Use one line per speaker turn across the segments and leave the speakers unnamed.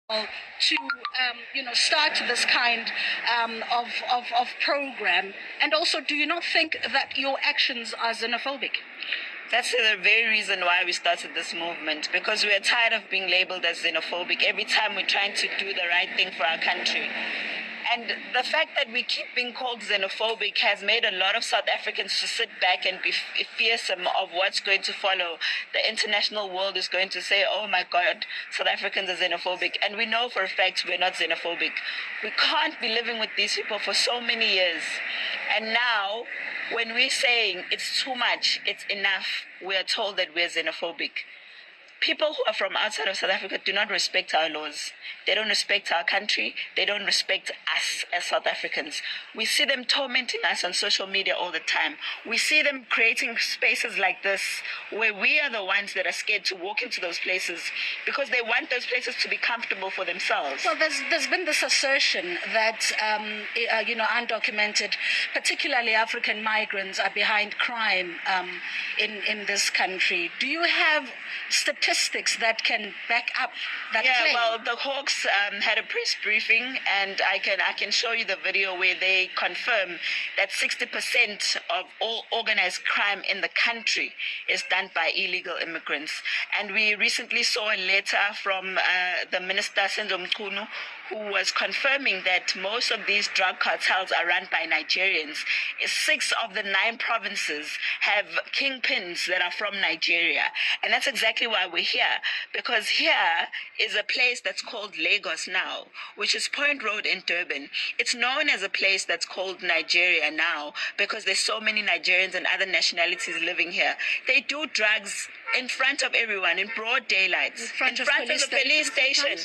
to start this kind of program? And also, do you not think that your actions are xenophobic?
That's the very reason why we started this movement, because we are tired of being labeled as xenophobic every time we're trying to do the right thing for our country. And the fact that we keep being called xenophobic has made a lot of South Africans to sit back and be fearsome of what's going to follow. The international world is going to say, oh my God, South Africans are xenophobic. And we know for a fact we're not xenophobic. We can't be living with these people for so many years. And now, when we're saying it's too much, it's enough, we are told that we're xenophobic. People who are from outside of South Africa do not respect our laws. They don't respect our country. They don't respect us as South Africans. We see them tormenting us on social media all the time. We see them creating spaces like this where we are the ones that are scared to walk into those places because they want those places to be comfortable for themselves.
Well, there's been this assertion that, undocumented, particularly African migrants, are behind crime in this country. Do you have statistics that can back up that claim?
Yeah, well, the Hawks had a press briefing, and I can show you the video where they confirm that 60% of all organized crime in the country is done by illegal immigrants. And we recently saw a letter from the Minister Senzo Mchunu, who was confirming that most of these drug cartels are run by Nigerians. 6 of the 9 provinces have kingpins that are from Nigeria. And that's exactly why we're here, because here is a place that's called Lagos now, which is Point Road in Durban. It's known as a place that's called Nigeria now because there's so many Nigerians and other nationalities living here. They do drugs in front of everyone, in broad daylight, in front of the police station.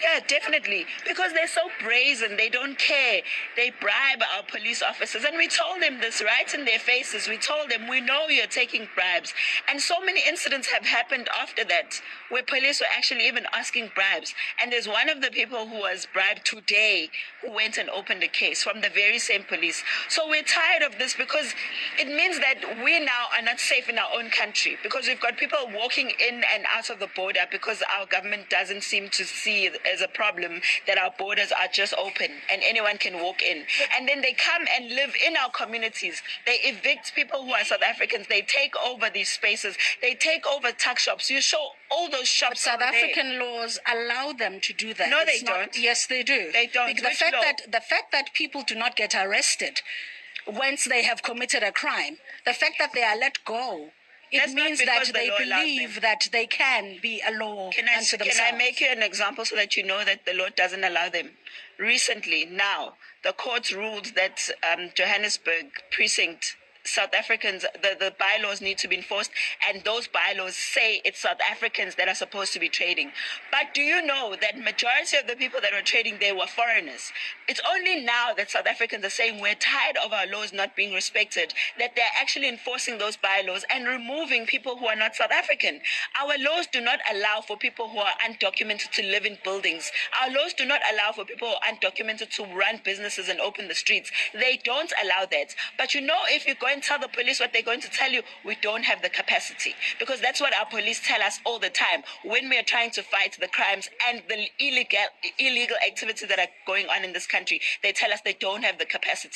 Yeah, definitely. Because they're so brazen, they don't care. They bribe our police officers. And we told them this right in their faces. We told them, we know you're taking bribes. And so many incidents have happened after that, where police were actually even asking bribes. And there's one of the people who was bribed today who went and opened a case from the very same police. So we're tired of this because it means that we now are not safe in our own country, because we've got people walking in and out of the border because our government doesn't seem to see it as a problem that our borders are just open and anyone can walk in. And then they come and live in our communities. They evict people who are South Africans. They take over these spaces. They take over tuck shops. You show all those shops.
But South African laws allow them to do that.
No, they don't.
Yes, they do.
They don't.
The fact that people do not get arrested once they have committed a crime, the fact that they are let go, it means that they believe that they can be a law unto themselves.
Can I make you an example so that you know that the law doesn't allow them? Recently, now, the court ruled that Johannesburg precinct South Africans, the bylaws need to be enforced, and those bylaws say it's South Africans that are supposed to be trading. But do you know that majority of the people that were trading there were foreigners? It's only now that South Africans are saying we're tired of our laws not being respected, that they're actually enforcing those bylaws and removing people who are not South African. Our laws do not allow for people who are undocumented to live in buildings. Our laws do not allow for people who are undocumented to run businesses and open the streets. They don't allow that. But you know, if you go and tell the police what they're going to tell you, we don't have the capacity, because that's what our police tell us all the time when we are trying to fight the crimes and the illegal activities that are going on in this country. They tell us they don't have the capacity.